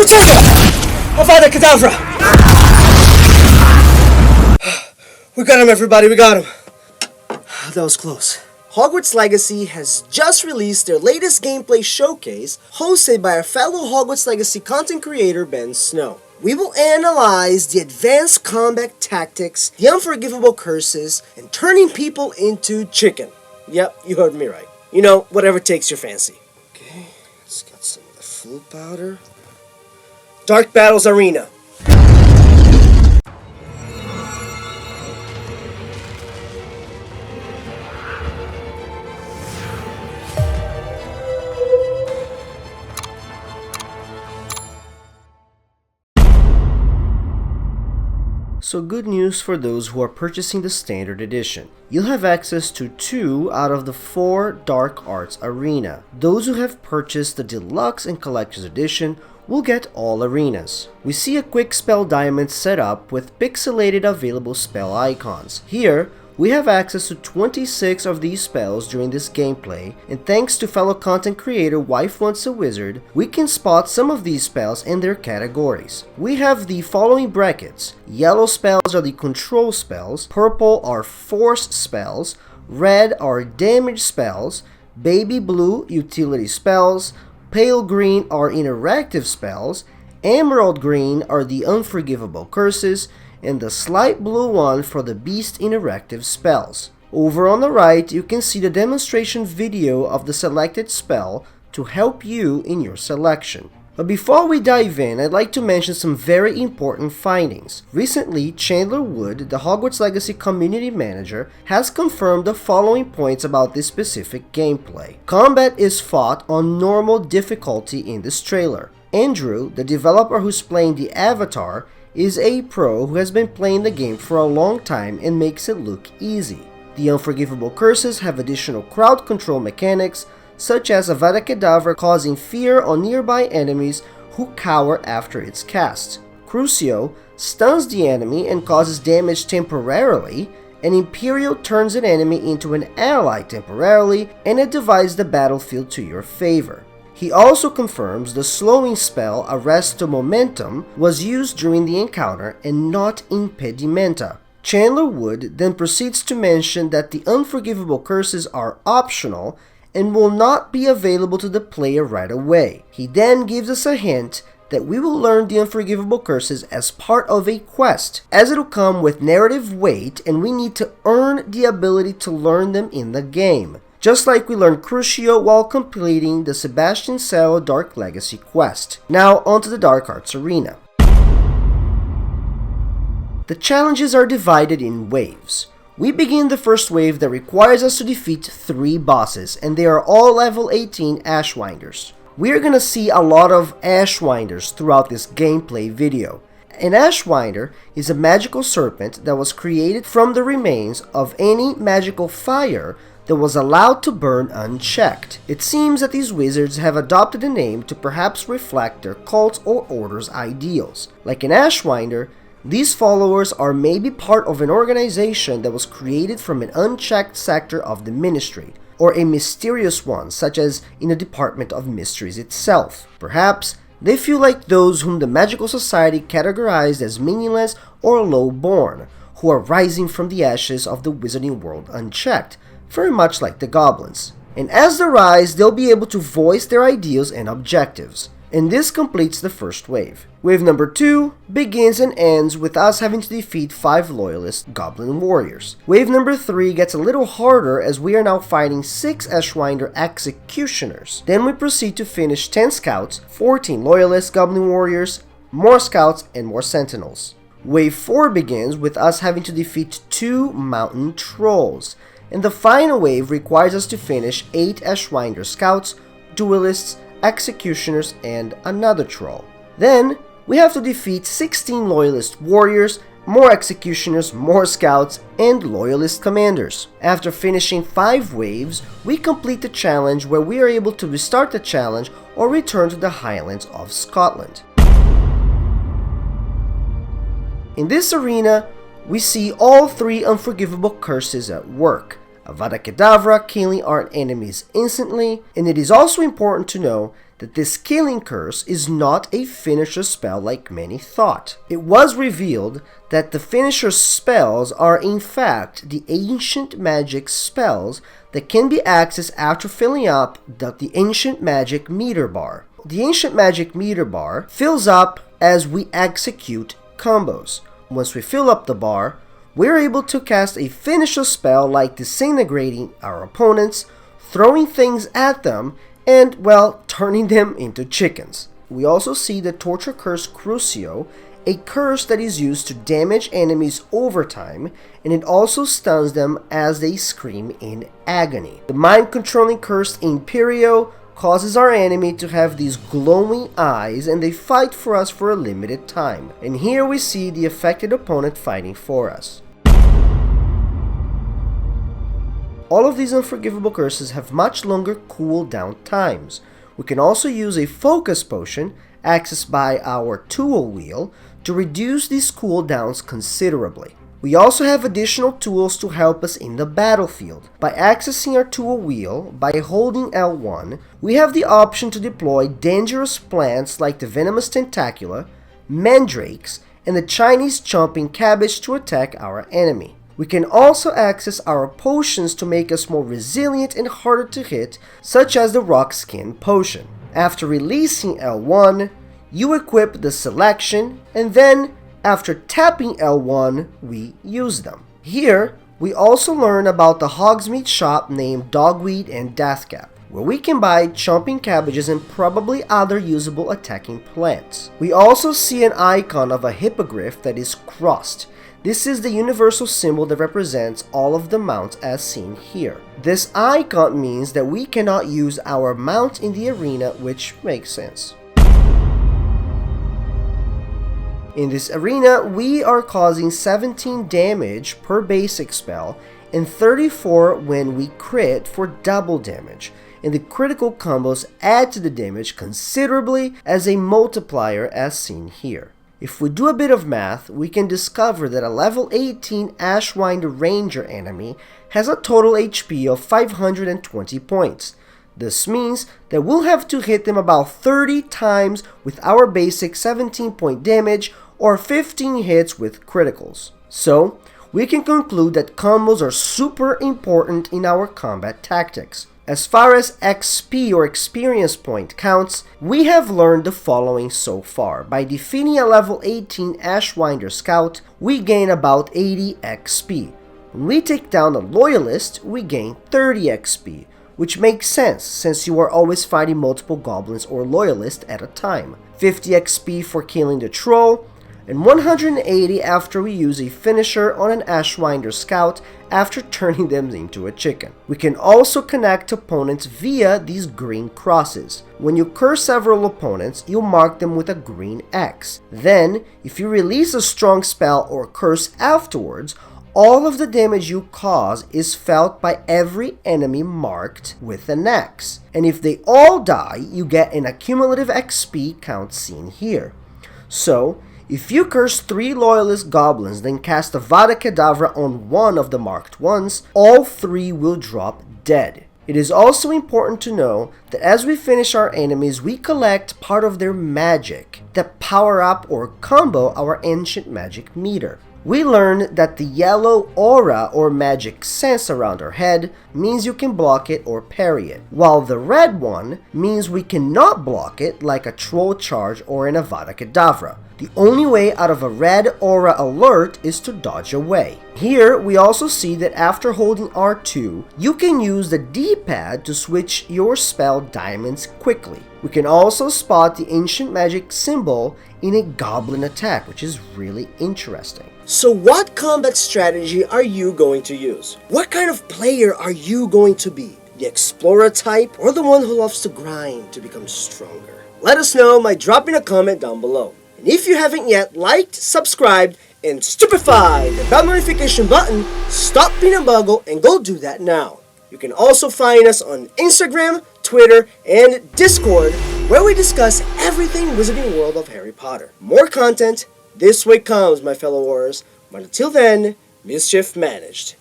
It's over! Avada Kedavra! We got him, everybody, we got him. That was close. Hogwarts Legacy has just released their latest gameplay showcase, hosted by our fellow Hogwarts Legacy content creator Ben Snow. We will analyze the advanced combat tactics, the unforgivable curses, and turning people into chicken. Yep, you heard me right. You know, whatever takes your fancy. Okay, let's get some of the flu powder. Dark Battles Arena. So good news for those who are purchasing the standard edition. You'll have access to 2 out of the 4 Dark Arts Arena. Those who have purchased the Deluxe and Collector's Edition will get all arenas. We see a quick spell diamond set up with pixelated available spell icons. Here, we have access to 26 of these spells during this gameplay, and thanks to fellow content creator Wife Wants a Wizard, we can spot some of these spells in their categories. We have the following brackets. Yellow spells are the control spells, purple are force spells, red are damage spells, baby blue utility spells, pale green are interactive spells, emerald green are the unforgivable curses, and the slight blue one for the beast interactive spells. Over on the right, you can see the demonstration video of the selected spell to help you in your selection. But before we dive in, I'd like to mention some very important findings. Recently, Chandler Wood, the Hogwarts Legacy community manager, has confirmed the following points about this specific gameplay. Combat is fought on normal difficulty in this trailer. Andrew, the developer who's playing the avatar, is a pro who has been playing the game for a long time and makes it look easy. The unforgivable curses have additional crowd control mechanics, such as Avada Kedavra causing fear on nearby enemies who cower after it's cast. Crucio stuns the enemy and causes damage temporarily, and Imperial turns an enemy into an ally temporarily, and it divides the battlefield to your favor. He also confirms the slowing spell Arresto Momentum was used during the encounter and not Impedimenta. Chandler Wood then proceeds to mention that the unforgivable curses are optional and will not be available to the player right away. He then gives us a hint that we will learn the unforgivable curses as part of a quest, as it'll come with narrative weight and we need to earn the ability to learn them in the game. Just like we learned Crucio while completing the Sebastian Sallow Dark Legacy quest. Now onto the Dark Arts Arena. The challenges are divided in waves. We begin the first wave that requires us to defeat 3 bosses, and they are all level 18 Ashwinders. We are gonna see a lot of Ashwinders throughout this gameplay video. An Ashwinder is a magical serpent that was created from the remains of any magical fire that was allowed to burn unchecked. It seems that these wizards have adopted a name to perhaps reflect their cult or order's ideals. Like an Ashwinder, these followers are maybe part of an organization that was created from an unchecked sector of the Ministry, or a mysterious one, such as in the Department of Mysteries itself. Perhaps they feel like those whom the magical society categorized as meaningless or low-born, who are rising from the ashes of the wizarding world unchecked, very much like the goblins. And as they rise, they'll be able to voice their ideals and objectives. And this completes the first wave. Wave number 2 begins and ends with us having to defeat 5 loyalist goblin warriors. Wave number 3 gets a little harder as we are now fighting 6 Ashwinder executioners. Then we proceed to finish 10 scouts, 14 loyalist goblin warriors, more scouts, and more sentinels. Wave 4 begins with us having to defeat 2 mountain trolls. And the final wave requires us to finish 8 Ashwinder scouts, duelists, executioners, and another troll. Then, we have to defeat 16 loyalist warriors, more executioners, more scouts, and loyalist commanders. After finishing 5 waves, we complete the challenge where we are able to restart the challenge or return to the Highlands of Scotland. In this arena, we see all 3 unforgivable curses at work. Avada Kedavra killing our enemies instantly, and it is also important to know that this killing curse is not a finisher spell like many thought. It was revealed that the finisher spells are in fact the ancient magic spells that can be accessed after filling up the ancient magic meter bar. The ancient magic meter bar fills up as we execute combos. Once we fill up the bar, we're able to cast a finisher spell like disintegrating our opponents, throwing things at them, and, well, turning them into chickens. We also see the Torture Curse Crucio, a curse that is used to damage enemies over time, and it also stuns them as they scream in agony. The Mind-Controlling Curse Imperio causes our enemy to have these glowing eyes and they fight for us for a limited time. And here we see the affected opponent fighting for us. All of these unforgivable curses have much longer cooldown times. We can also use a focus potion, accessed by our tool wheel, to reduce these cooldowns considerably. We also have additional tools to help us in the battlefield. By accessing our tool wheel, by holding L1, we have the option to deploy dangerous plants like the Venomous Tentacula, Mandrakes, and the Chinese Chomping Cabbage to attack our enemy. We can also access our potions to make us more resilient and harder to hit, such as the Rock Skin Potion. After releasing L1, you equip the selection, and then, after tapping L1, we use them. Here, we also learn about the Hogsmeade shop named Dogweed and Deathcap, where we can buy chomping cabbages and probably other usable attacking plants. We also see an icon of a hippogriff that is crossed. This is the universal symbol that represents all of the mounts as seen here. This icon means that we cannot use our mount in the arena, which makes sense. In this arena, we are causing 17 damage per basic spell and 34 when we crit for double damage, and the critical combos add to the damage considerably as a multiplier as seen here. If we do a bit of math, we can discover that a level 18 Ashwinder Ranger enemy has a total HP of 520 points. This means that we'll have to hit them about 30 times with our basic 17 point damage or 15 hits with criticals. So, we can conclude that combos are super important in our combat tactics. As far as XP or experience point counts, we have learned the following so far. By defeating a level 18 Ashwinder Scout, we gain about 80 XP. When we take down a Loyalist, we gain 30 XP, which makes sense since you are always fighting multiple Goblins or Loyalists at a time. 50 XP for killing the Troll, and 180 after we use a finisher on an Ashwinder Scout after turning them into a chicken. We can also connect opponents via these green crosses. When you curse several opponents, you'll mark them with a green X. Then, if you release a strong spell or curse afterwards, all of the damage you cause is felt by every enemy marked with an X. And if they all die, you get an accumulative XP count seen here. So, if you curse 3 Loyalist Goblins, then cast Avada Kedavra on one of the marked ones, all 3 will drop dead. It is also important to know that as we finish our enemies, we collect part of their magic that power up or combo our ancient magic meter. We learn that the yellow aura or magic sense around our head means you can block it or parry it, while the red one means we cannot block it like a troll charge or an Avada Kedavra. The only way out of a red aura alert is to dodge away. Here, we also see that after holding R2, you can use the D-pad to switch your spell diamonds quickly. We can also spot the ancient magic symbol in a goblin attack, which is really interesting. So what combat strategy are you going to use? What kind of player are you going to be? The explorer type or the one who loves to grind to become stronger? Let us know by dropping a comment down below. And if you haven't yet liked, subscribed, and stupefied the bell notification button, stop being a buggle and go do that now. You can also find us on Instagram, Twitter, and Discord, where we discuss everything Wizarding World of Harry Potter. More content this way comes, my fellow warriors, but until then, mischief managed.